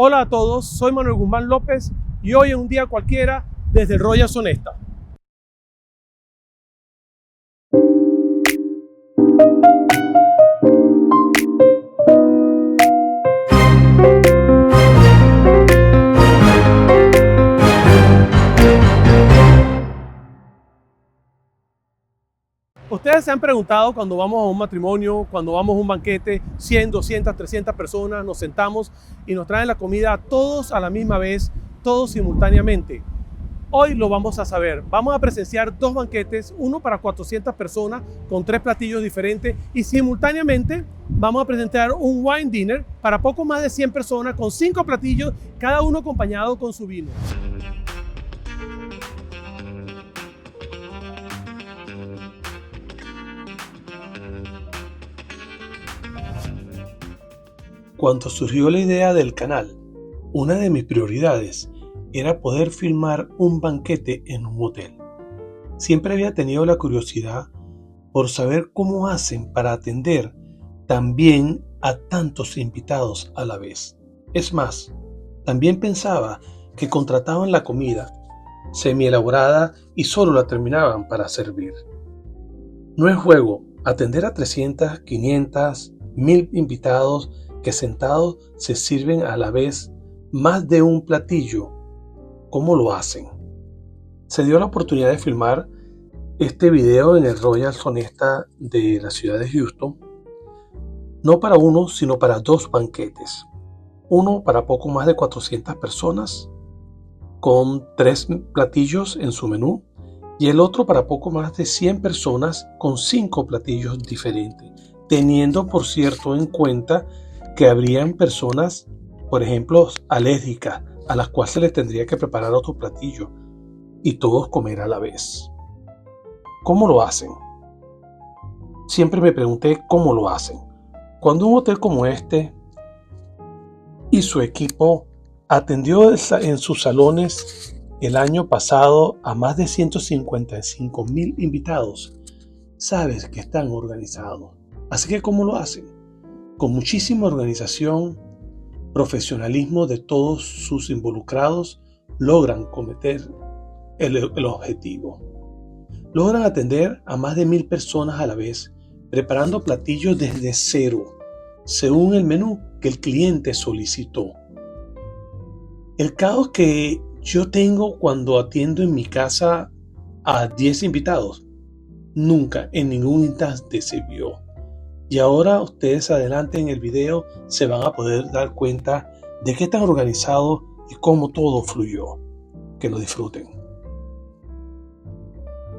Hola a todos, soy Manuel Guzmán López y hoy en un día cualquiera desde el Royal Sonesta. Ustedes se han preguntado cuando vamos a un matrimonio, cuando vamos a un banquete, 100, 200, 300 personas, nos sentamos y nos traen la comida todos a la misma vez, todos simultáneamente. Hoy lo vamos a saber. Vamos a presenciar dos banquetes, uno para 400 personas con 3 platillos diferentes y simultáneamente vamos a presentar un wine dinner para poco más de 100 personas con 5 platillos, cada uno acompañado con su vino. Cuando surgió la idea del canal, una de mis prioridades era poder filmar un banquete en un hotel. Siempre había tenido la curiosidad por saber cómo hacen para atender tan bien a tantos invitados a la vez. Es más, también pensaba que contrataban la comida semi-elaborada y solo la terminaban para servir. No es juego atender a 300, 500, 1000 invitados que sentados se sirven a la vez más de un platillo. ¿Cómo lo hacen? Se dio la oportunidad de filmar este video en el Royal Sonesta de la ciudad de Houston, no para uno, sino para 2 banquetes. Uno para poco más de 400 personas, con 3 platillos en su menú, y el otro para poco más de 100 personas, con 5 platillos diferentes, teniendo por cierto en cuenta que habrían personas, por ejemplo, alérgicas, a las cuales se les tendría que preparar otro platillo y todos comer a la vez. ¿Cómo lo hacen? Siempre me pregunté cómo lo hacen. Cuando un hotel como este y su equipo atendió en sus salones el año pasado a más de 155,000 invitados, sabes que están organizados. Así que ¿cómo lo hacen? Con muchísima organización, profesionalismo de todos sus involucrados, logran cometer el objetivo. Logran atender a más de 1000 personas a la vez, preparando platillos desde cero, según el menú que el cliente solicitó. El caos que yo tengo cuando atiendo en mi casa a 10 invitados, nunca en ningún instante se vio. Y ahora ustedes adelante en el video se van a poder dar cuenta de qué tan organizado y cómo todo fluyó. Que lo disfruten.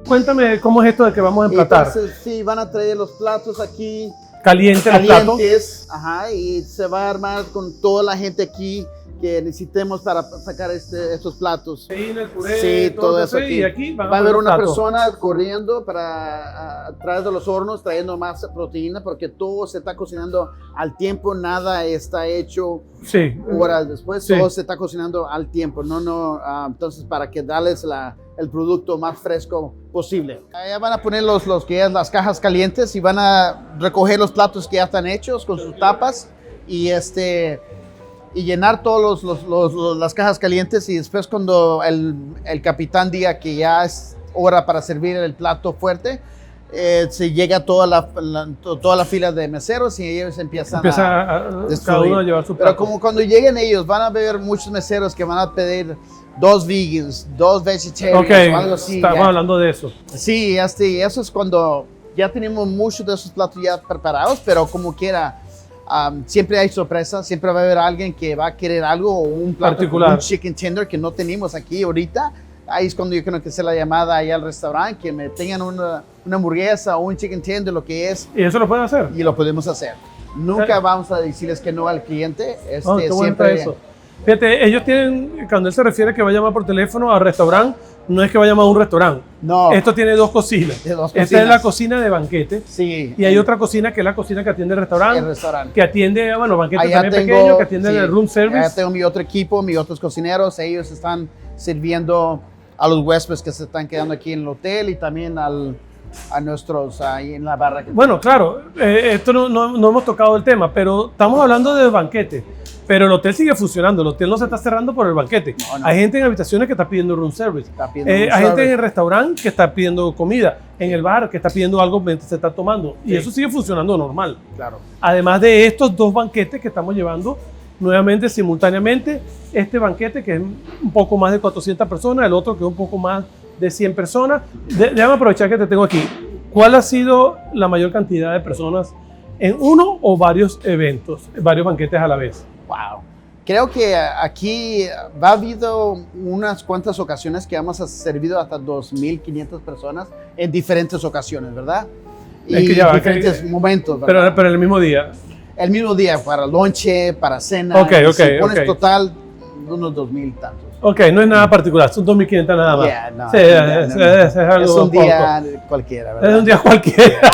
Cuéntame cómo es esto de que vamos a emplatar. Entonces, sí, van a traer los platos aquí. Calientes los platos. Ajá, y se va a armar con toda la gente aquí que necesitemos para sacar estos platos. Sí, el puré, sí, todo eso aquí. Y aquí va a haber una persona corriendo para atrás de los hornos trayendo más proteína porque todo se está cocinando al tiempo, nada está hecho horas después, todo se está cocinando al tiempo. Entonces para que darles el producto más fresco posible. Allá van a poner las cajas calientes y van a recoger los platos que ya están hechos con sus tapas y llenar todas las cajas calientes y después cuando el capitán diga que ya es hora para servir el plato fuerte, se llega toda la fila de meseros y ellos empiezan a cada uno a llevar su plato. Pero como cuando lleguen ellos van a ver muchos meseros que van a pedir 2 vegans, 2 vegetarians o algo así. Estamos hablando de eso. Sí, eso es cuando ya tenemos muchos de esos platos ya preparados, pero como quiera, siempre hay sorpresas, siempre va a haber alguien que va a querer algo o un plato particular, un chicken tender que no tenemos aquí ahorita. Ahí es cuando yo creo que hacer la llamada ahí al restaurante, que me tengan una hamburguesa o un chicken tender, lo que es. ¿Y eso lo pueden hacer? Y lo podemos hacer. Nunca vamos a decirles que no al cliente. Siempre eso. Fíjate, ellos tienen, cuando él se refiere que va a llamar por teléfono al restaurante, no es que va a llamar a un restaurante. No. Esto tiene 2 cocinas. Esta es la cocina de banquete. Sí. Y hay otra cocina que es la cocina que atiende el restaurante. El restaurante. Que atiende, banquetes también pequeños, que atiende el room service. Allá tengo mi otro equipo, mis otros cocineros. Ellos están sirviendo a los huéspedes que se están quedando aquí en el hotel y también a nuestros ahí en la barra. Bueno, claro, esto no hemos tocado el tema, pero estamos hablando de banquete. Pero el hotel sigue funcionando, el hotel no se está cerrando por el banquete. No. Hay gente en habitaciones que está pidiendo room service. Hay gente en el restaurante que está pidiendo comida, en el bar que está pidiendo algo mientras se está tomando. Sí. Y eso sigue funcionando normal. Claro. Además de estos 2 banquetes que estamos llevando nuevamente simultáneamente, este banquete que es un poco más de 400 personas, el otro que es un poco más de 100 personas. Déjame aprovechar que te tengo aquí. ¿Cuál ha sido la mayor cantidad de personas en uno o varios eventos, varios banquetes a la vez? Wow. Creo que aquí ha habido unas cuantas ocasiones que hemos servido hasta 2.500 personas en diferentes ocasiones, ¿verdad? Y diferentes momentos, ¿verdad? Pero el mismo día. El mismo día, para lonche, para cena. Si pones total, unos 2.000 tantos. Ok, no es nada particular, son 2.500 nada más. No, sí, es algo es un día cualquiera, ¿verdad? Es un día cualquiera.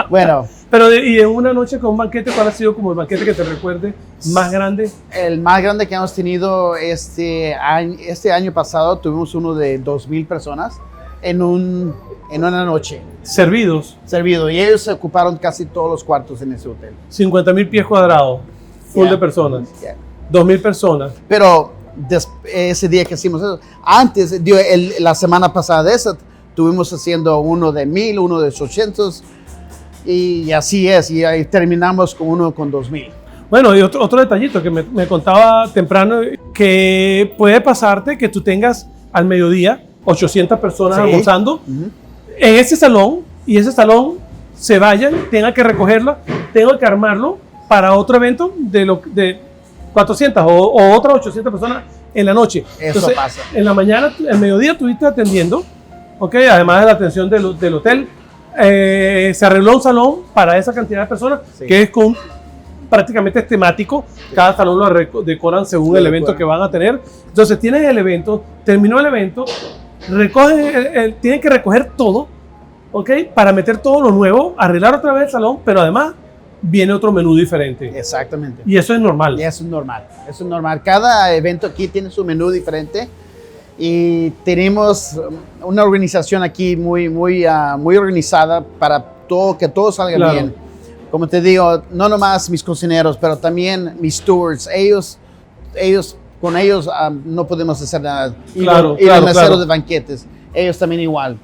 Bueno. Pero y en una noche con un banquete, ¿cuál ha sido como el banquete que te recuerde más grande? El más grande que hemos tenido este año pasado, tuvimos uno de 2.000 personas en una noche. ¿Servidos? Servidos, y ellos ocuparon casi todos los cuartos en ese hotel. 50,000 pies cuadrados, full de personas. 2.000 personas. Pero ese día que hicimos eso, antes, la semana pasada de esa, estuvimos haciendo uno de 1.000, uno de 800, y así es, y ahí terminamos con uno con 2.000. Bueno, y otro detallito que me contaba temprano, que puede pasarte que tú tengas al mediodía 800 personas almorzando en ese salón, y ese salón se vayan, tengan que recogerla, tengan que armarlo para otro evento de 400 o otras 800 personas en la noche. Eso pasa. En la mañana, el mediodía estuviste atendiendo, ¿okay? Además de la atención del hotel, se arregló un salón para esa cantidad de personas, que es prácticamente temático. Cada salón lo decoran según el evento que van a tener. Entonces tienes el evento, terminó el evento, tienen que recoger todo, ¿ok? Para meter todo lo nuevo, arreglar otra vez el salón, pero además viene otro menú diferente. Exactamente. Y eso es normal. Y eso es normal. Eso es normal. Cada evento aquí tiene su menú diferente. Y tenemos una organización aquí muy organizada para que todo salga bien. Como te digo, no nomás mis cocineros, pero también mis stewards. Con ellos no podemos hacer nada. Y los meseros de banquetes, ellos también igual.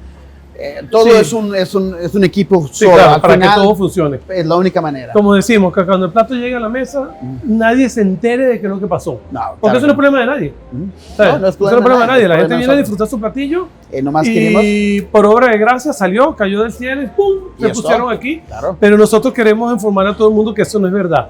Todo es un equipo solo. Claro, para final, que todo funcione. Es la única manera. Como decimos, que cuando el plato llega a la mesa, nadie se entere de qué es lo que pasó. No, porque eso no es problema de nadie. No es problema de nadie. La gente viene a disfrutar su platillo y por obra de gracia salió, cayó del cielo y ¡pum! Se pusieron aquí. Claro. Pero nosotros queremos informar a todo el mundo que eso no es verdad.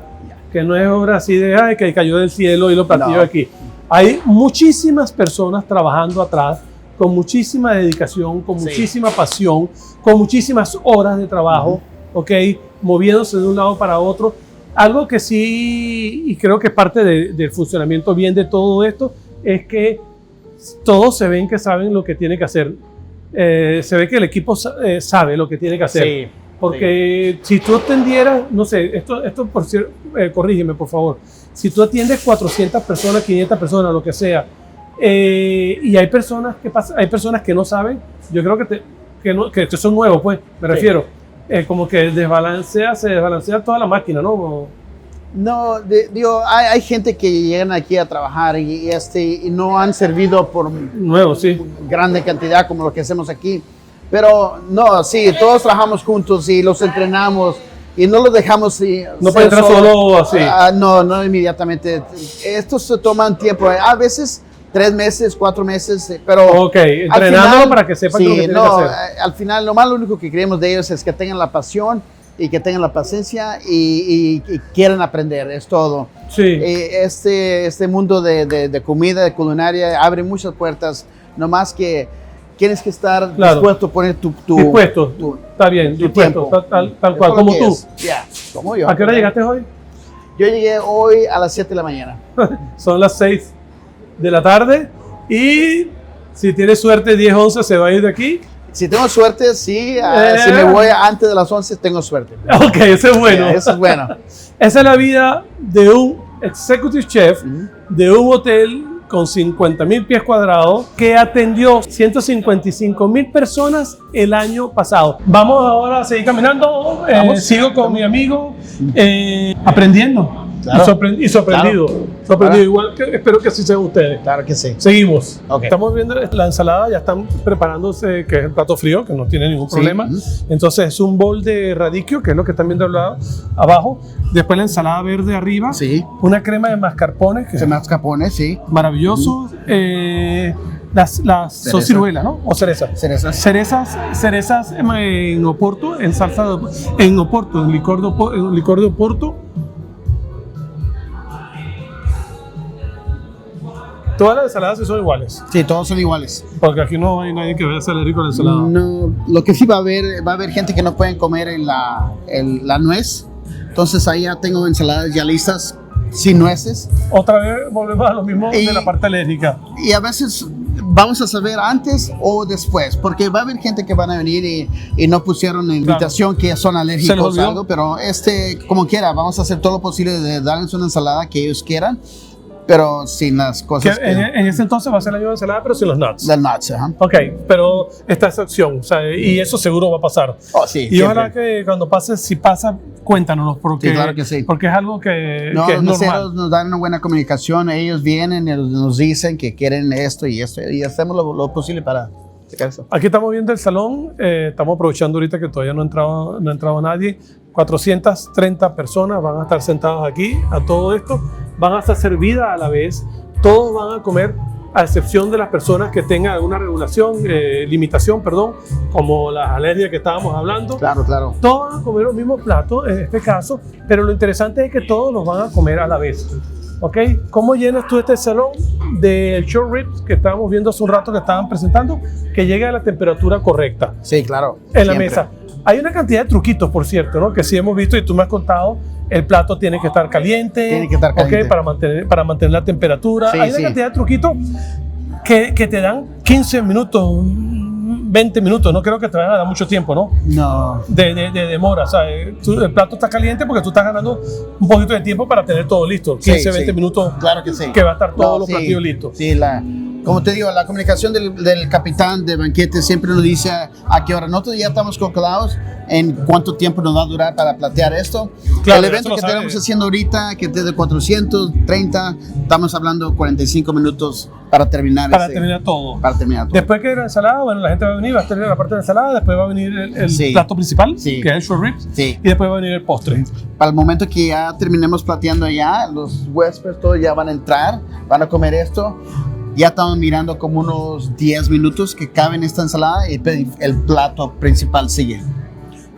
Que no es obra así de que cayó del cielo y lo platillos aquí. Hay muchísimas personas trabajando atrás, con muchísima dedicación, con muchísima pasión, con muchísimas horas de trabajo, moviéndose de un lado para otro. Algo que sí, y creo que es parte del funcionamiento bien de todo esto, es que todos se ven que saben lo que tiene que hacer. Se ve que el equipo sabe lo que tiene que hacer. Porque si tú atendieras, no sé, esto por cierto, corrígeme por favor, si tú atiendes 400 personas, 500 personas, lo que sea, y hay personas que no saben, yo creo que son nuevos, pues, me refiero, como que se desbalancea toda la máquina, ¿no? No, digo, hay gente que llegan aquí a trabajar y no han servido por grande cantidad como lo que hacemos aquí, pero no, sí, todos trabajamos juntos y los entrenamos y no los dejamos. No puede entrar solo así. No inmediatamente. Estos se toman tiempo, a veces 3 meses, 4 meses, pero entrenándolo para que sepan lo que tienen que hacer. Al final, lo único que queremos de ellos es que tengan la pasión y que tengan la paciencia y quieran aprender, es todo. Sí. Este mundo de comida, de culinaria, abre muchas puertas, nomás que tienes que estar dispuesto a poner dispuesto, está bien, dispuesto, tal cual, como tú. Como yo. ¿A qué hora llegaste hoy? Yo llegué hoy a las 7 de la mañana. Son las 6 de la tarde y si tienes suerte 10, 11 se va a ir de aquí. Si tengo suerte, sí. Si me voy antes de las 11, tengo suerte. Ok, eso es bueno. Eso es bueno. Esa es la vida de un executive chef de un hotel con 50,000 pies cuadrados que atendió 155,000 personas el año pasado. Vamos ahora a seguir caminando. Sigo con mi amigo aprendiendo. claro. Y sorprendido. Claro. Sorprendido. Igual que espero que así sean ustedes. Claro que sí. Seguimos. Okay. Estamos viendo la ensalada, ya están preparándose, que es el plato frío, que no tiene ningún problema. Entonces es un bol de radicchio, que es lo que están viendo abajo. Después la ensalada verde arriba. Sí. Una crema de mascarpone. Que mascarpone, sí. Maravilloso. Las son ciruelas, ¿no? O cerezas. Cerezas en Oporto, en salsa en Oporto, en licor de Oporto. Todas las ensaladas sí son iguales. Sí, todas son iguales. Porque aquí no hay nadie que vaya a ser alérgico a la ensalada. No, lo que sí va a haber gente que no pueden comer la nuez. Entonces ahí ya tengo ensaladas ya listas sin nueces. Otra vez volvemos a lo mismo de la parte alérgica. Y a veces vamos a saber antes o después, porque va a haber gente que van a venir y no pusieron en invitación que son alérgicos a algo, pero como quiera, vamos a hacer todo lo posible de darles una ensalada que ellos quieran, pero sin las cosas en ese entonces va a ser la misma ensalada, pero sin los nuts. Los nuts, Ok, pero está esa opción, o sea, y eso seguro va a pasar. Oh, sí, y ojalá que cuando pase, si pasa, cuéntanos, porque, sí, claro que sí. Porque es algo que es los normal. Nos dan una buena comunicación, ellos vienen y nos dicen que quieren esto y hacemos lo posible para sacar eso. Aquí estamos viendo el salón, estamos aprovechando ahorita que todavía no ha entrado nadie. 430 personas van a estar sentadas aquí a todo esto, van a estar servidas a la vez, todos van a comer a excepción de las personas que tengan alguna limitación, como las alergias que estábamos hablando. Claro. Todos van a comer los mismos platos en este caso, pero lo interesante es que todos los van a comer a la vez. ¿Ok? ¿Cómo llenas tú este salón del short ribs que estábamos viendo hace un rato que estaban presentando, que llegue a la temperatura correcta? Sí, claro. En la mesa. Hay una cantidad de truquitos, por cierto, ¿no? Que sí hemos visto y tú me has contado. El plato tiene que estar caliente. Tiene que estar caliente. ¿Ok? Para mantener la temperatura. Sí, hay una cantidad de truquitos que te dan 15 minutos, 20 minutos. No creo que te vayan a dar mucho tiempo, ¿no? No. De demora. O sea, el plato está caliente porque tú estás ganando un poquito de tiempo para tener todo listo. 15, 20 minutos. Claro que sí. Que va a estar todos los platillos listos. Sí, como te digo, la comunicación del capitán de banquete siempre nos dice a qué hora. Nosotros ya estamos calculados en cuánto tiempo nos va a durar para platear esto. Claro, el evento que estamos haciendo ahorita, que es de 430, estamos hablando 45 minutos para terminar. Terminar todo. Para terminar todo. Después que la ensalada, bueno, la gente va a venir, va a tener la parte de la ensalada, después va a venir el plato principal, que es el short ribs, y después va a venir el postre. Para el momento que ya terminemos plateando ya, los huéspedes todos ya van a entrar, van a comer esto. Ya estamos mirando como unos 10 minutos que cabe en esta ensalada y el plato principal sigue.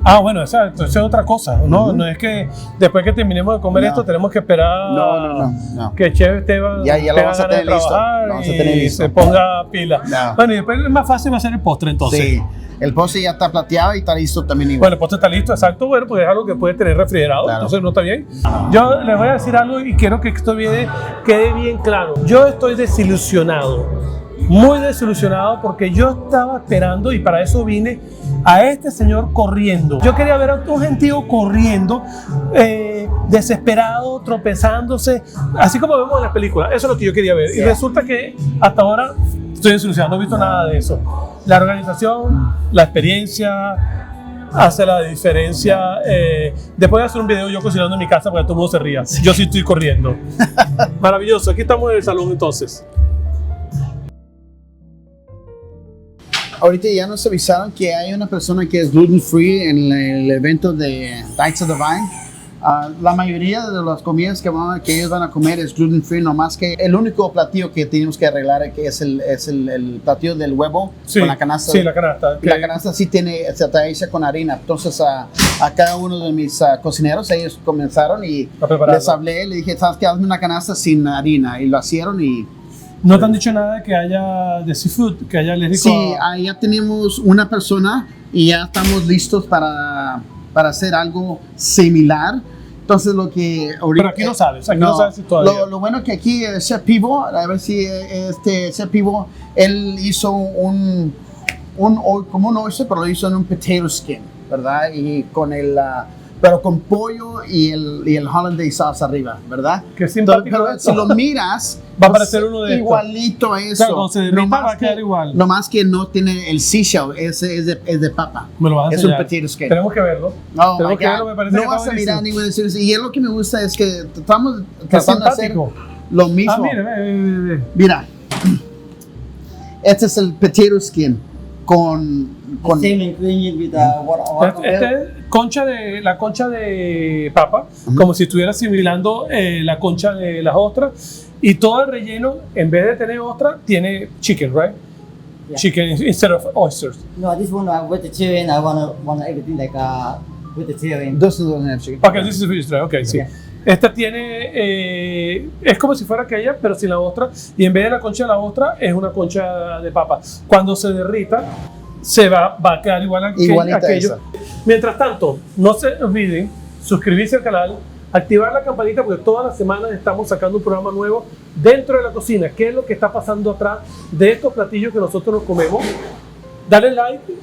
Ah, bueno, esa es otra cosa, ¿no? No es que después que terminemos de comer esto tenemos que esperar que el chef Esteban ya lo vamos a tener listo. Y se ponga pila. Bueno, y después es más fácil va a ser el postre entonces. Sí. El postre ya está plateado y está listo también igual. Bueno, el postre está listo, exacto. Bueno, pues es algo que puede tener refrigerado, entonces no está bien. Yo les voy a decir algo y quiero que esto quede bien claro. Yo estoy desilusionado, muy desilusionado, porque yo estaba esperando y para eso vine a este señor corriendo. Yo quería ver a un gentío corriendo, desesperado, tropezándose, así como vemos en las películas. Eso es lo que yo quería ver. Y resulta que hasta ahora estoy desilusionado, no he visto nada de eso. La organización, la experiencia hace la diferencia. Después de hacer un video yo cocinando en mi casa para que todo el mundo se ría. Yo sí estoy corriendo. Maravilloso. Aquí estamos en el salón entonces. Ahorita ya nos avisaron que hay una persona que es gluten free en el evento de Nights of the Vine. La mayoría de las comidas que ellos van a comer es gluten free, no más que el único platillo que tenemos que arreglar que es el platillo del huevo con la canasta. Sí, la canasta. La canasta sí está hecha con harina. Entonces a cada uno de mis cocineros, ellos comenzaron y les hablé, le dije, ¿sabes qué? Hazme una canasta sin harina. Y lo hicieron y... ¿No te han dicho nada de que haya de seafood, que haya alérgico? Sí, ya tenemos una persona y ya estamos listos para hacer algo similar. Entonces lo que ahorita... Pero aquí no sabes si todavía. Lo bueno que aquí Chef Pivo, a ver si Chef Pivo, él hizo como un oyster, pero lo hizo en un potato skin, ¿verdad? Y con pero con pollo y el hollandaise sauce arriba, ¿verdad? Qué simpático. Pero si lo miras, va a parecer uno de igualito a eso. Claro, cuando se derrita va a quedar igual. Nomás que no tiene el seashell, ese es de papa. Me lo vas a es enseñar. un potato skin. Tenemos que verlo. Oh Tenemos que verlo, me parece no que vas está a mirar buenísimo. ningún series. Y es lo que me gusta es que estamos Qué tratando de hacer simpático. lo mismo. Ah, mira. Mira, este es el potato skin con same ingredient with what Este es la concha de papa, como si estuviera asimilando la concha de las ostras, y todo el relleno, en vez de tener ostra, tiene chicken, right? Yeah. Chicken instead of oysters. No, this one vegetarian. I want everything like vegetarian. This doesn't have chicken. Okay, this is vegetarian. Okay, sí. Yeah. Esta tiene, es como si fuera aquella, pero sin la ostra, y en vez de la concha de la ostra, es una concha de papa. Cuando se derrita, va a quedar igual a aquello. Esa. Mientras tanto, no se olviden suscribirse al canal, activar la campanita, porque todas las semanas estamos sacando un programa nuevo dentro de la cocina. ¿Qué es lo que está pasando atrás de estos platillos que nosotros nos comemos? Dale like,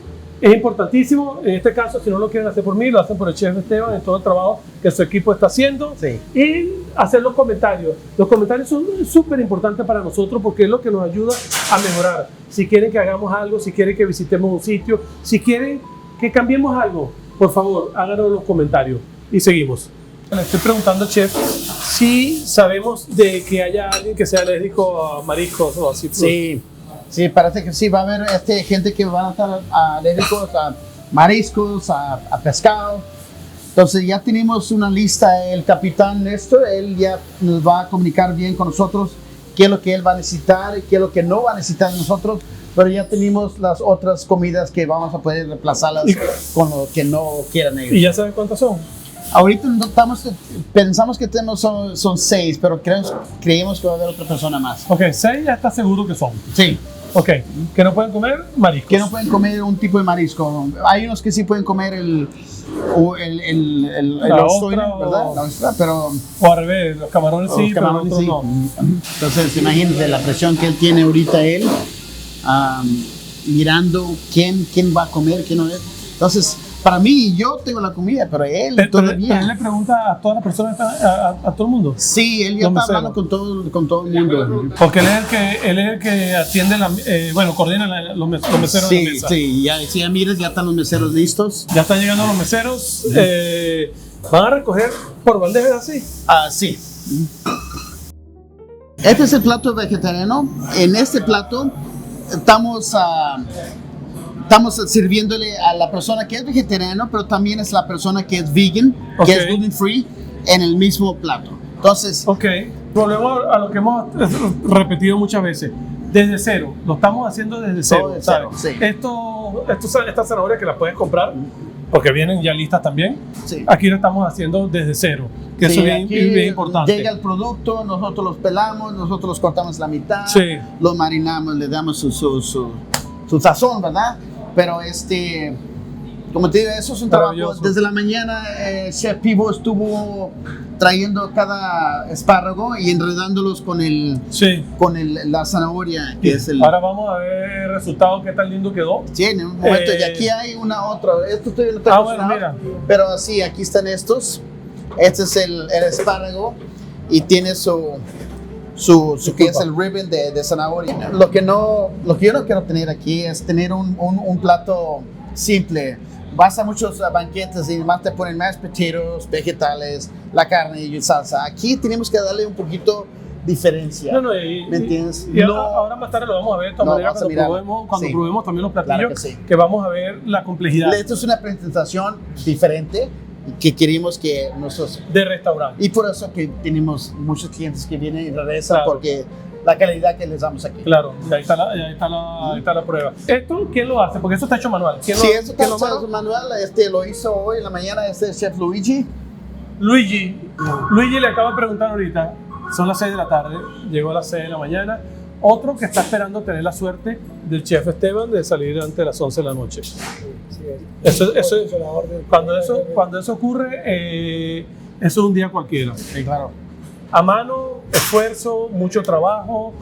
es importantísimo. En este caso, si no lo quieren hacer por mí, lo hacen por el chef Esteban, en todo el trabajo que su equipo está haciendo. Sí. Y hacer los comentarios. Los comentarios son súper importantes para nosotros porque es lo que nos ayuda a mejorar. Si quieren que hagamos algo, si quieren que visitemos un sitio, si quieren que cambiemos algo, por favor, háganos los comentarios. Y seguimos. Le estoy preguntando al chef si sabemos de que haya alguien que sea alérgico a mariscos o así. Sí, parece que sí, va a haber gente que van a estar alérgicos a mariscos, a pescado. Entonces ya tenemos una lista, el capitán Néstor, él ya nos va a comunicar bien con nosotros qué es lo que él va a necesitar y qué es lo que no va a necesitar de nosotros, pero ya tenemos las otras comidas que vamos a poder reemplazarlas con lo que no quieran ellos. ¿Y ya saben cuántas son? Ahorita pensamos que tenemos son 6, pero creemos que va a haber otra persona más. Ok, 6 ya está seguro que son. Sí. Ok, que no pueden comer mariscos. Que no pueden comer un tipo de marisco. Hay unos que sí pueden comer el ostra, ¿verdad? La ostra, pero o al revés, los camarones sí, pero los otros sí. no. Entonces, imagínense la presión que él tiene ahorita mirando quién va a comer, quién no es. Entonces, para mí, yo tengo la comida, pero él todavía. Él le pregunta a todas las personas, a todo el mundo. Sí, él ya está hablando con todo el mundo. Porque él es el que atiende, coordina los meseros de la mesa. Sí, ya miras, ya están los meseros listos. Ya están llegando los meseros. Van a recoger por bandejas así. Sí. Este es el plato vegetariano. En este plato estamos sirviéndole a la persona que es vegetariano, pero también es la persona que es vegan, que es gluten free, en el mismo plato. Entonces, volvemos a lo que hemos repetido muchas veces. Desde cero, lo estamos haciendo desde cero. Sí. Estas zanahorias que las puedes comprar, porque vienen ya listas también. Sí. Aquí lo estamos haciendo desde cero, que eso es bien importante. Llega el producto, nosotros los pelamos, nosotros los cortamos la mitad, los marinamos, le damos su sazón, ¿verdad? Pero como te digo, eso es un trabajo. Desde la mañana, Chef Pivo estuvo trayendo cada espárrago y enredándolos con la zanahoria, que es el... Ahora vamos a ver el resultado, qué tan lindo quedó. Sí, en un momento, y aquí hay otra. Esto estoy viendo mira. Pero sí, aquí están estos. Este es el espárrago y tiene su que es el ribbon de zanahoria. Lo que yo no quiero tener aquí es tener un plato simple. Vas a muchos banquetes y más te ponen mashed potatoes, vegetales, la carne y salsa. Aquí tenemos que darle un poquito diferencia. ¿Me entiendes? Y ahora más tarde lo vamos a ver de todas maneras cuando probemos también los platillos, claro que vamos a ver la complejidad. Esto es una presentación diferente que queremos que nosotros... De restaurante. Y por eso que tenemos muchos clientes que vienen y regresan, porque la calidad que les damos aquí. Claro, ahí está la prueba. ¿Esto quién lo hace? Porque eso está hecho manual. Esto está hecho manual. Lo hizo hoy en la mañana el chef Luigi. Luigi le acabo de preguntar ahorita, son las 6 de la tarde, llegó a las 6 de la mañana. Otro que está esperando tener la suerte del chef Esteban de salir antes de las 11 de la noche. Cuando eso ocurre, eso es un día cualquiera. Sí, claro. A mano, esfuerzo, mucho trabajo,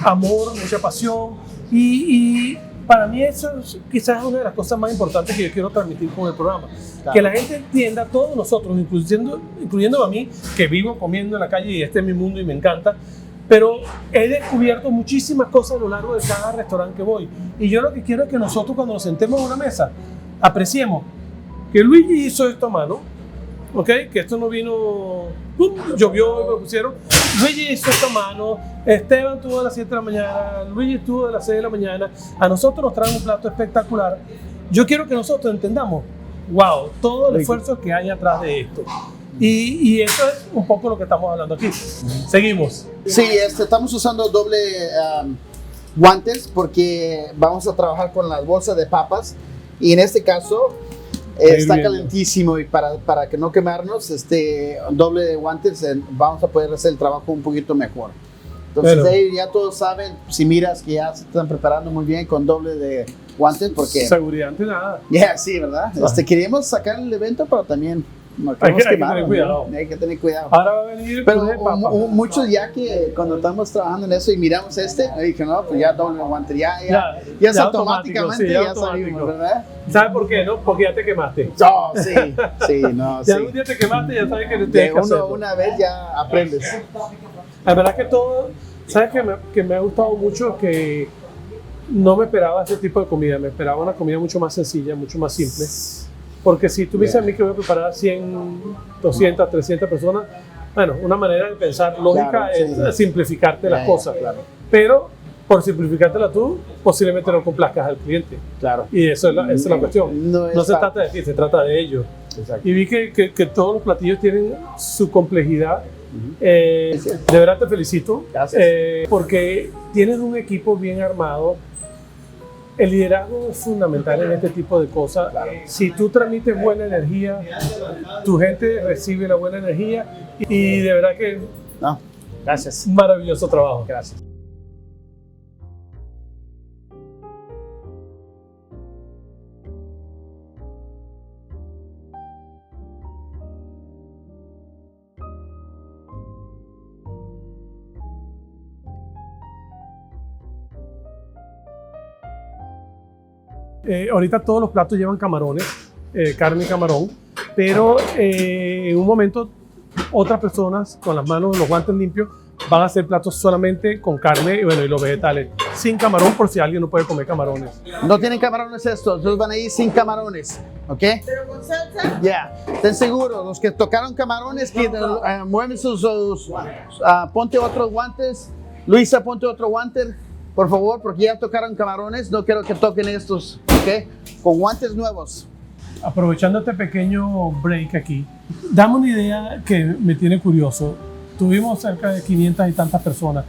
amor, mucha pasión y para mí eso es quizás una de las cosas más importantes que yo quiero transmitir con el programa. Claro. Que la gente entienda, todos nosotros, incluyendo a mí, que vivo comiendo en la calle y este es mi mundo y me encanta, pero he descubierto muchísimas cosas a lo largo de cada restaurante que voy. Y yo lo que quiero es que nosotros cuando nos sentemos en una mesa, apreciemos que Luigi hizo esto a mano, ¿okay? Que esto no vino, llovió y me pusieron. Luigi hizo esto a mano, Esteban tuvo a las 7 de la mañana, Luigi estuvo a las 6 de la mañana. A nosotros nos traen un plato espectacular. Yo quiero que nosotros entendamos, wow, todo el esfuerzo que hay atrás de esto. Y eso es un poco lo que estamos hablando aquí. Seguimos. Sí, estamos usando doble guantes porque vamos a trabajar con las bolsas de papas y en este caso está calentísimo y para que no quemarnos, doble de guantes vamos a poder hacer el trabajo un poquito mejor. Entonces ahí ya todos saben, si miras que ya se están preparando muy bien con doble de guantes porque... Seguridad ante nada. Sí, ¿verdad? Queríamos sacar el evento, pero también... Hay que tener cuidado. Hay que tener cuidado. Ahora va a venir. Pero muchos ya que cuando estamos trabajando en eso y miramos dije, no, pues ya doble guante, ya es automáticamente, sí, ya salimos, ¿verdad? ¿Sabes por qué? No, porque ya te quemaste. No, sí, no, ya un día te quemaste, ya sabes que tienes que hacerlo. Una vez ya aprendes. La verdad que todo, ¿sabes que me ha gustado mucho? Que no me esperaba ese tipo de comida, me esperaba una comida mucho más sencilla, mucho más simple. Porque si tú me dices a mí que voy a preparar 100, 200, 300 personas, bueno, una manera de pensar lógica es simplificarte las cosas. Claro. Pero por simplificártela tú, posiblemente no complazcas al cliente. Claro. Y eso esa es la cuestión. No se trata de ti, se trata de ellos. Exacto. Y vi que todos los platillos tienen su complejidad. De verdad te felicito. Gracias. Porque tienes un equipo bien armado. El liderazgo es fundamental en este tipo de cosas. Claro. Si tú transmites buena energía, tu gente recibe la buena energía y de verdad que... No, gracias. Maravilloso trabajo. Gracias. Ahorita todos los platos llevan camarones, carne y camarón, pero en un momento otras personas con las manos, los guantes limpios, van a hacer platos solamente con carne y los vegetales, sin camarón por si alguien no puede comer camarones. No tienen camarones estos, los van a ir sin camarones, ¿ok? ¿Pero con salsa? Ya, estén seguros, los que tocaron camarones, que mueven sus ponte otros guantes. Luisa, ponte otro guante. Por favor, porque ya tocaron camarones, no quiero que toquen estos, ¿ok? Con guantes nuevos. Aprovechando este pequeño break aquí, dame una idea que me tiene curioso. Tuvimos cerca de 500 y tantas personas.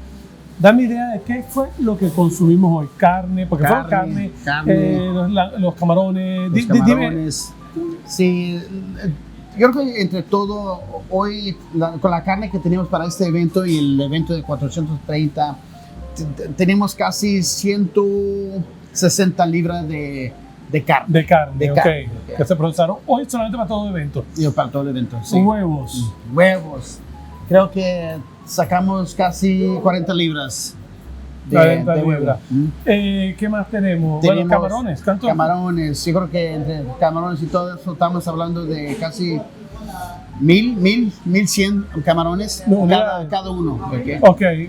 Dame idea de qué fue lo que consumimos hoy. Carne, porque fue carne. Los camarones. Dime. Sí, yo creo que entre todo, hoy, con la carne que tenemos para este evento y el evento de 430, tenemos casi 160 libras de carne. De carne, ok. Que se procesaron hoy solamente para todo el evento. Para todo el evento, sí. Huevos. Huevos. Creo que sacamos casi 40 libras. 40 libras. ¿Qué más tenemos? Bueno, camarones. ¿Cuántos? Camarones. Yo creo que entre camarones y todo eso estamos hablando de casi 1100 camarones cada uno. Okay.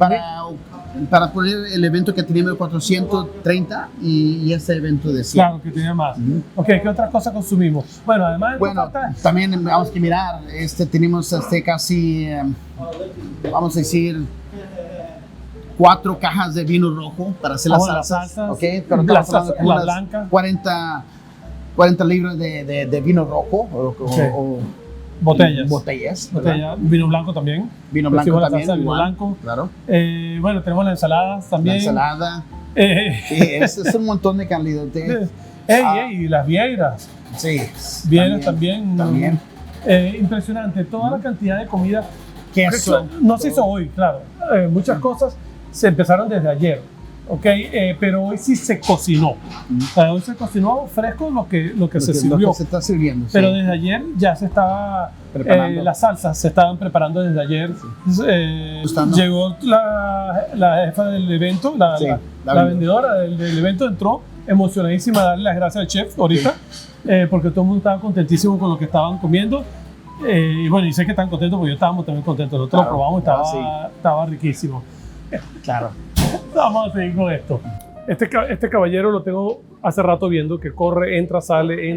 Para poner el evento que teníamos 430 y este evento de 100. Claro, que tenía más. Ok, ¿qué otras cosas consumimos? Bueno, además también vamos que mirar, tenemos casi, vamos a decir, 4 cajas de vino rojo para hacer las salsas. Okay, pero la blanca. 40 libras de vino rojo o Botellas. Vino blanco también. Vino blanco también. Salsa, vino blanco. Claro. Bueno, tenemos las ensaladas también. La ensalada. Es un montón de calidad. Y las vieiras. Sí. Vieiras también. Impresionante. Toda la cantidad de comida. Queso. No se hizo hoy, claro. Muchas cosas se empezaron desde ayer. Pero hoy sí se cocinó. Hoy se cocinó fresco lo que se sirvió. Lo que se está sirviendo. Pero desde ayer ya se estaba preparando. Las salsas se estaban preparando desde ayer. Llegó la jefa del evento, la vendedora del evento entró emocionadísima de darle las gracias al chef ahorita, porque todo el mundo estaba contentísimo con lo que estaban comiendo. Y bueno, y sé que están contentos porque yo estábamos también contentos. Nosotros lo probamos, estaba riquísimo. Claro. Vamos a seguir con esto. Este caballero lo tengo hace rato viendo que corre, entra, sale.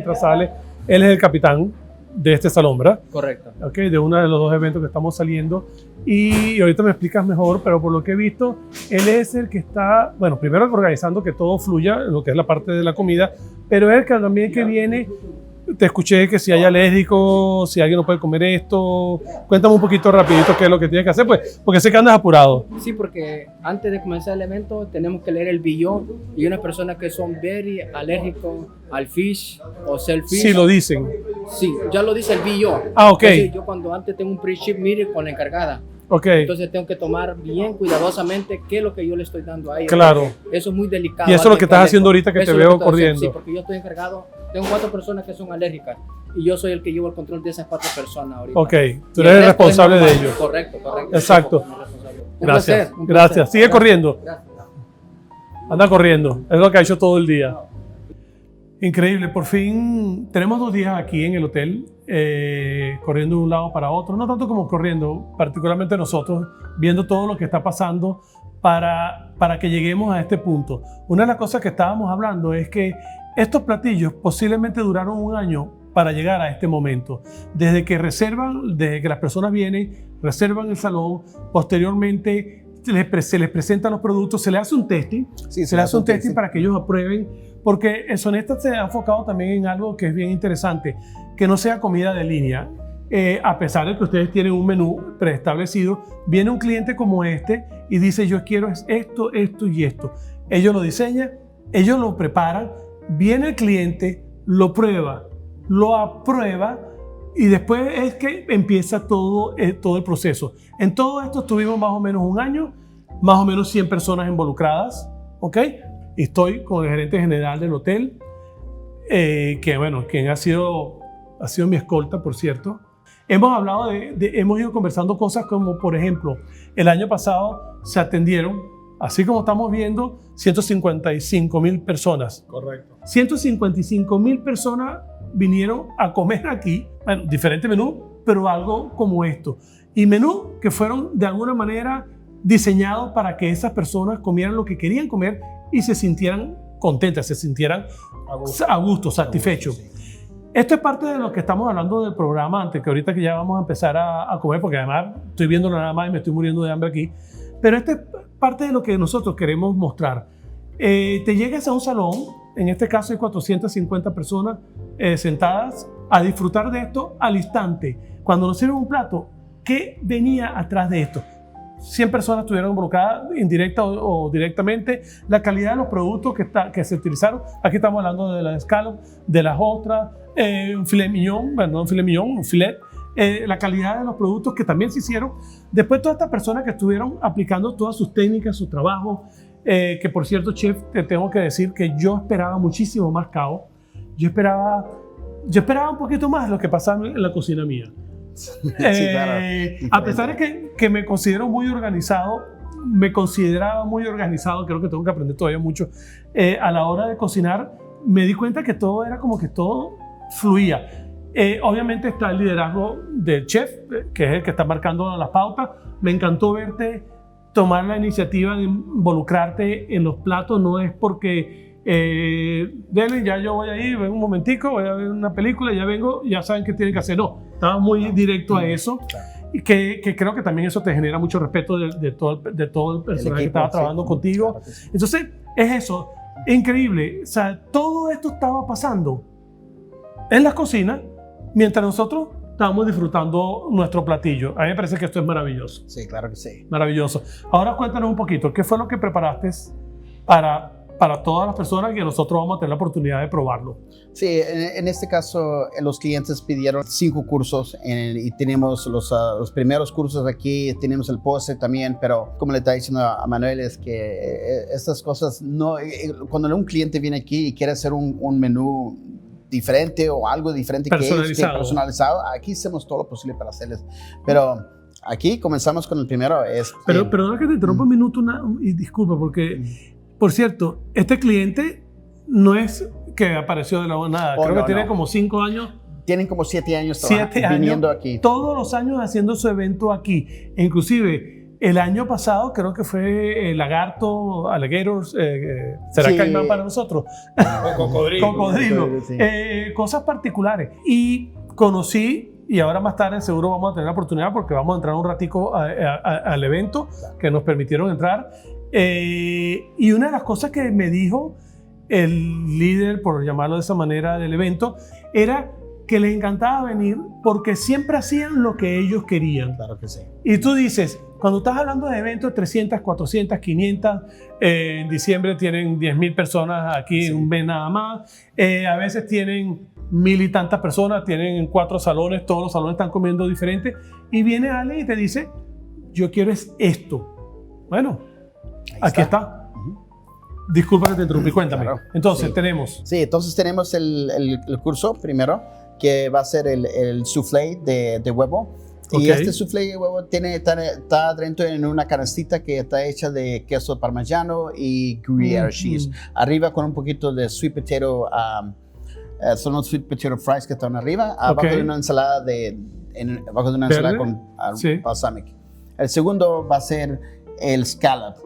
Él es el capitán de este salón, ¿verdad? Correcto. Okay, de uno de los 2 eventos que estamos saliendo. Y ahorita me explicas mejor, pero por lo que he visto, él es el que está, bueno, primero organizando que todo fluya, lo que es la parte de la comida, pero es el que también que viene. Te escuché que si hay alérgico, si alguien no puede comer esto. Cuéntame un poquito rapidito qué es lo que tienes que hacer, pues, porque sé que andas apurado. Sí, porque antes de comenzar el evento tenemos que leer el billón y unas personas que son very alérgicos al fish o shellfish. Sí, lo dicen. Sí, ya lo dice el billón. Ah, ok. Entonces, yo cuando antes tengo un pre-ship meeting con la encargada. Ok. Entonces tengo que tomar bien cuidadosamente qué es lo que yo le estoy dando a ellos. Claro. Eso es muy delicado. Y eso es lo que estás haciendo ahorita que te veo corriendo. Sí, porque yo estoy encargado. Tengo 4 personas que son alérgicas y yo soy el que llevo el control de esas 4 personas ahorita. Ok, tú eres el responsable de ellos. Correcto. Exacto. Gracias. Gracias. Sigue corriendo. Gracias. Anda corriendo. Es lo que ha hecho todo el día. Increíble. Por fin tenemos 2 días aquí en el hotel, corriendo de un lado para otro. No tanto como corriendo, particularmente nosotros, viendo todo lo que está pasando para que lleguemos a este punto. Una de las cosas que estábamos hablando es que estos platillos posiblemente duraron 1 año para llegar a este momento. Desde que las personas vienen, reservan el salón, posteriormente se les presentan los productos, se les hace un testing, se les hace un testing para que ellos aprueben, porque el Sonesta se ha enfocado también en algo que es bien interesante, que no sea comida de línea. A pesar de que ustedes tienen un menú preestablecido, viene un cliente como este y dice: yo quiero esto, esto y esto. Ellos lo diseñan, ellos lo preparan, viene el cliente, lo prueba, lo aprueba y después es que empieza todo el proceso. En todo esto estuvimos más o menos 1 año, más o menos 100 personas involucradas, ¿ok? Y estoy con el gerente general del hotel, que bueno, quien ha sido mi escolta, por cierto. Hemos hablado hemos ido conversando cosas como, por ejemplo, el año pasado se atendieron, así como estamos viendo, 155,000 personas. Correcto. 155,000 personas vinieron a comer aquí, bueno, diferente menú, pero algo como esto. Y menú que fueron de alguna manera diseñados para que esas personas comieran lo que querían comer y se sintieran contentas, se sintieran a gusto, satisfechos. Sí. Esto es parte de lo que estamos hablando del programa antes, que ahorita que ya vamos a empezar a comer, porque además estoy viendo nada más y me estoy muriendo de hambre aquí. Pero esto es parte de lo que nosotros queremos mostrar. Te llegas a un salón, en este caso hay 450 personas sentadas a disfrutar de esto al instante. Cuando nos sirven un plato, ¿qué venía atrás de esto? 100 personas estuvieron involucradas, indirecta o directamente. La calidad de los productos que se utilizaron. Aquí estamos hablando de la escalope, de las ostras, un filet mignon, bueno, no un filet mignon, un filet. La calidad de los productos que también se hicieron. Después todas estas personas que estuvieron aplicando todas sus técnicas, su trabajo, que por cierto, chef, te tengo que decir que yo esperaba muchísimo más caos. Yo esperaba un poquito más lo que pasaba en la cocina mía. Sí, claro. A pesar de que me considero muy organizado, creo que tengo que aprender todavía mucho. A la hora de cocinar, me di cuenta que todo era como que todo fluía. Obviamente está el liderazgo del chef, que es el que está marcando las pautas. Me encantó verte tomar la iniciativa de involucrarte en los platos. No es porque Dele, ya yo voy ahí, ven un momentico, voy a ver una película, ya vengo, ya saben qué tienen que hacer. No, estaba muy directo a eso. Y que creo que también eso te genera mucho respeto de todo el personal que estaba trabajando contigo. Claro sí. Entonces, es eso, increíble. O sea, todo esto estaba pasando en las cocinas mientras nosotros estábamos disfrutando nuestro platillo. A mí me parece que esto es maravilloso. Sí, claro que sí. Maravilloso. Ahora cuéntanos un poquito, ¿qué fue lo que preparaste para todas las personas que nosotros vamos a tener la oportunidad de probarlo? Sí, en este caso los clientes pidieron 5 cursos y tenemos los primeros cursos aquí, tenemos el postre también, pero como le está diciendo a Manuel, es que estas cosas no, cuando un cliente viene aquí y quiere hacer un menú diferente o algo diferente personalizado, aquí hacemos todo lo posible para hacerles, pero aquí comenzamos con el primero. Pero que te interrumpa un minuto y disculpa porque... Por cierto, este cliente no es que apareció de la nada. Creo que tiene como 5 años. Tienen como 7 años, 7 años viniendo aquí. Todos los años haciendo su evento aquí. Inclusive, el año pasado creo que fue Lagarto, Alligators, ¿será Sí. caimán para nosotros? Cocodrilo. Sí. Cosas particulares. Y conocí, y ahora más tarde seguro vamos a tener la oportunidad porque vamos a entrar un ratico al evento que nos permitieron entrar. Y una de las cosas que me dijo el líder, por llamarlo de esa manera, del evento, era que les encantaba venir porque siempre hacían lo que ellos querían. Claro que sí. Y tú dices, cuando estás hablando de eventos, 300, 400, 500, en diciembre tienen 10,000 personas aquí en un mes nada más, a veces tienen 1,000 y tantas personas, tienen 4 salones, todos los salones están comiendo diferente, y viene alguien y te dice, yo quiero es esto. Bueno, aquí está. Disculpa que te interrumpí, cuéntame. Claro. Entonces, tenemos... Sí, entonces tenemos el curso primero, que va a ser el soufflé de huevo. Y este soufflé de huevo está dentro en una canastita que está hecha de queso parmesano y Gruyere cheese. Arriba con un poquito de sweet potato, son los sweet potato fries que están arriba, abajo de una ensalada con balsamic. El segundo va a ser el scallop.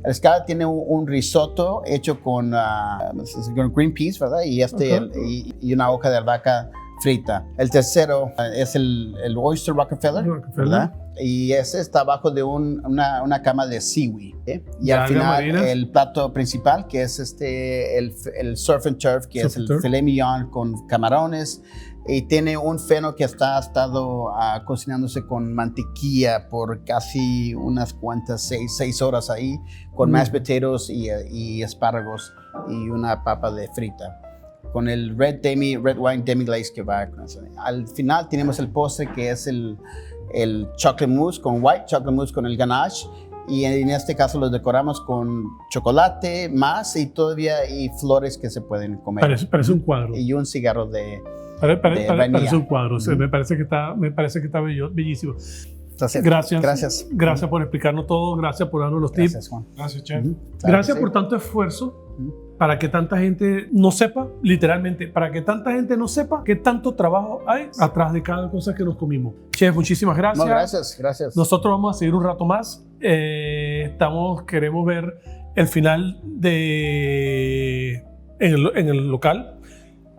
El scallop tiene un risotto hecho con green peas, ¿verdad? Y una hoja de albahaca frita. El tercero es el Oyster Rockefeller, ¿verdad? Y ese está abajo de una cama de seaweed. Y al final el plato principal, que es el surf and turf, que es el filet mignon con camarones. Y tiene un feno que ha estado cocinándose con mantequilla por casi unas cuantas 6 horas ahí, con mashed potatoes y espárragos y una papa de frita, con el red wine demi glaze que va con eso. Al final tenemos el postre que es el chocolate mousse con el ganache, y en este caso lo decoramos con chocolate más y flores que se pueden comer. Parece un cuadro. Y un cigarro de parece un cuadro. Me parece que está bellísimo. Gracias por explicarnos todo, gracias por darnos los tips. Gracias, Juan. Gracias, Chef. Gracias por tanto esfuerzo para que tanta gente no sepa, literalmente, para que tanta gente no sepa qué tanto trabajo hay atrás de cada cosa que nos comimos. Chef, muchísimas gracias. No, gracias. Nosotros vamos a seguir un rato más. Queremos ver el final en el local.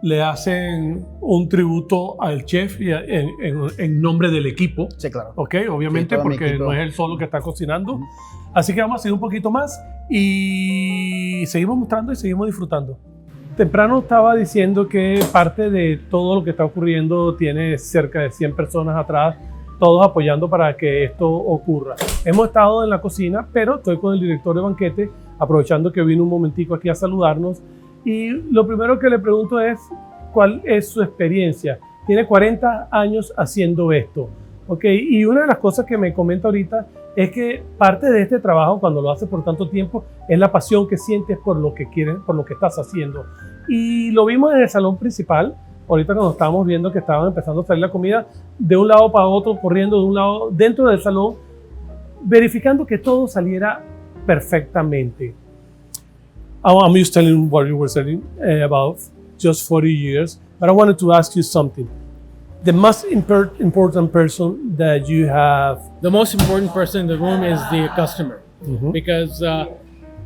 Le hacen un tributo al chef y en nombre del equipo. Sí, claro. Ok, obviamente, sí, porque no es él solo que está cocinando. Así que vamos a seguir un poquito más y seguimos mostrando y seguimos disfrutando. Temprano estaba diciendo que parte de todo lo que está ocurriendo tiene cerca de 100 personas atrás, todos apoyando para que esto ocurra. Hemos estado en la cocina, pero estoy con el director de banquete, aprovechando que vino un momentico aquí a saludarnos. Y lo primero que le pregunto es, ¿cuál es su experiencia? Tiene 40 años haciendo esto, ¿ok? Y una de las cosas que me comenta ahorita es que parte de este trabajo, cuando lo haces por tanto tiempo, es la pasión que sientes por lo que quieres, por lo que estás haciendo. Y lo vimos en el salón principal, ahorita cuando estábamos viendo que estaban empezando a salir la comida, de un lado para otro, corriendo de un lado dentro del salón, verificando que todo saliera perfectamente. I'm used to telling what you were saying about just 40 years, but I wanted to ask you something. The most important person that you have. The most important person in the room is the customer, because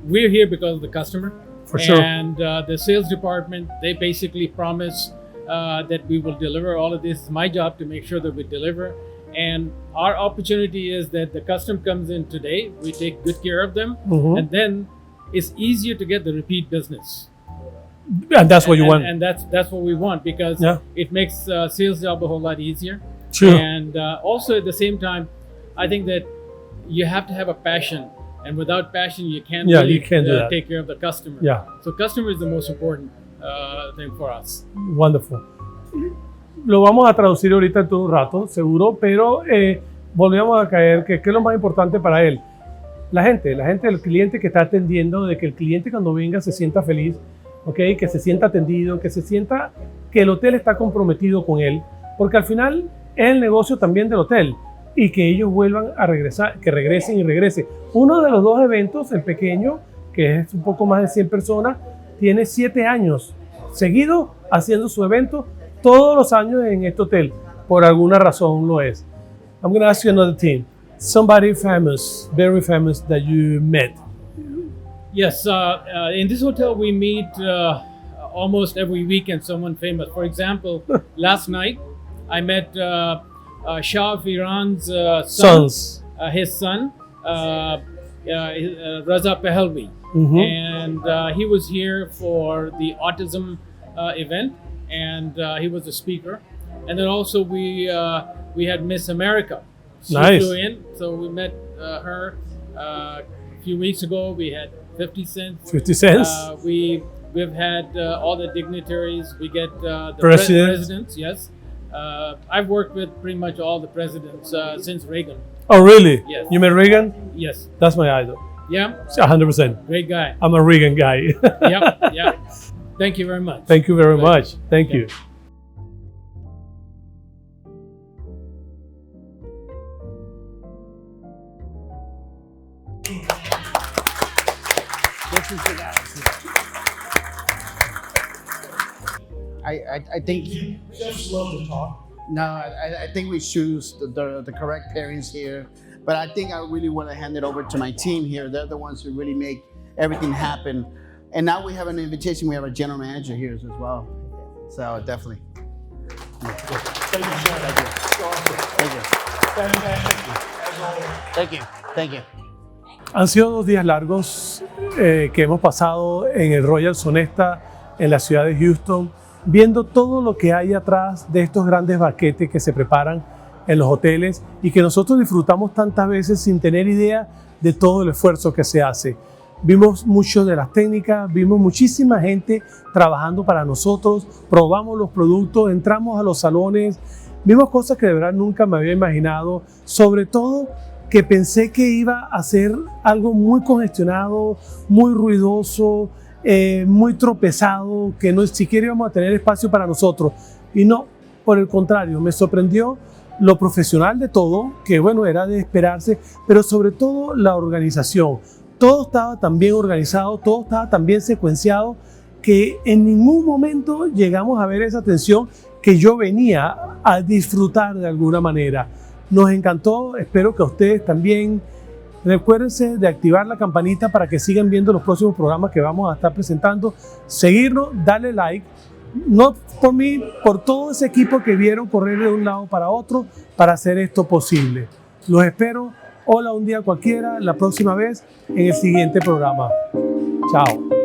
we're here because of the customer. For sure. And the sales department, they basically promise that we will deliver. All of this is my job to make sure that we deliver. And our opportunity is that the customer comes in today, we take good care of them, and then it's easier to get the repeat business. And that's what you want. And that's what we want, because it makes sales job a whole lot easier. Sure. And also at the same time, I think that you have to have a passion, and without passion, you can't really take care of the customer. Yeah. So customer is the most important thing for us. Wonderful. Lo vamos a traducir ahorita en todo un rato, seguro, pero volvemos a caer que ¿qué es lo más importante para él? La gente, el cliente que está atendiendo, de que el cliente cuando venga se sienta feliz, ¿okay? Que se sienta atendido, que se sienta que el hotel está comprometido con él, porque al final es el negocio también del hotel, y que ellos vuelvan a regresar, que regresen y regresen. Uno de los dos eventos, el pequeño, que es un poco más de 100 personas, tiene 7 años seguidos haciendo su evento todos los años en este hotel. Por alguna razón lo es. I'm going to ask you another thing. Somebody famous, very famous that you met. Yes, in this hotel we meet almost every weekend someone famous. For example, last night I met Shah of Iran's Sons. His son, Raza Pahlavi. And he was here for the autism event, and he was a speaker. And then also we had Miss America. She flew in, so we met her a few weeks ago. We had 50 Cent. 50 cents. We've had all the dignitaries. We get the presidents. Yes, I've worked with pretty much all the presidents since Reagan. Oh, really? Yes. You met Reagan? Yes. That's my idol. Yeah. 100%. Great guy. I'm a Reagan guy. Yep. Yeah. Thank you very much. Thank you very much. Thank you. I think Just love to talk. no, I think we choose the correct pairings here. But I think I really want to hand it over to my team here. They're the ones who really make everything happen. And now we have an invitation. We have our general manager here as well. So definitely. Thank you, Sean. Thank you. Thank you. Thank you. Han sido 2 días largos que hemos pasado en el Royal Sonesta en la ciudad de Houston, viendo todo lo que hay atrás de estos grandes banquetes que se preparan en los hoteles y que nosotros disfrutamos tantas veces sin tener idea de todo el esfuerzo que se hace. Vimos mucho de las técnicas, vimos muchísima gente trabajando para nosotros, probamos los productos, entramos a los salones, vimos cosas que de verdad nunca me había imaginado, sobre todo que pensé que iba a ser algo muy congestionado, muy ruidoso, muy tropezado, que no siquiera íbamos a tener espacio para nosotros. Y no, por el contrario, me sorprendió lo profesional de todo, que bueno, era de esperarse, pero sobre todo la organización. Todo estaba tan bien organizado, todo estaba tan bien secuenciado, que en ningún momento llegamos a ver esa tensión que yo venía a disfrutar de alguna manera. Nos encantó, espero que a ustedes también. Recuérdense de activar la campanita para que sigan viendo los próximos programas que vamos a estar presentando. Seguirnos, darle like, no por mí, por todo ese equipo que vieron correr de un lado para otro para hacer esto posible. Los espero, hola un día cualquiera, la próxima vez en el siguiente programa. Chao.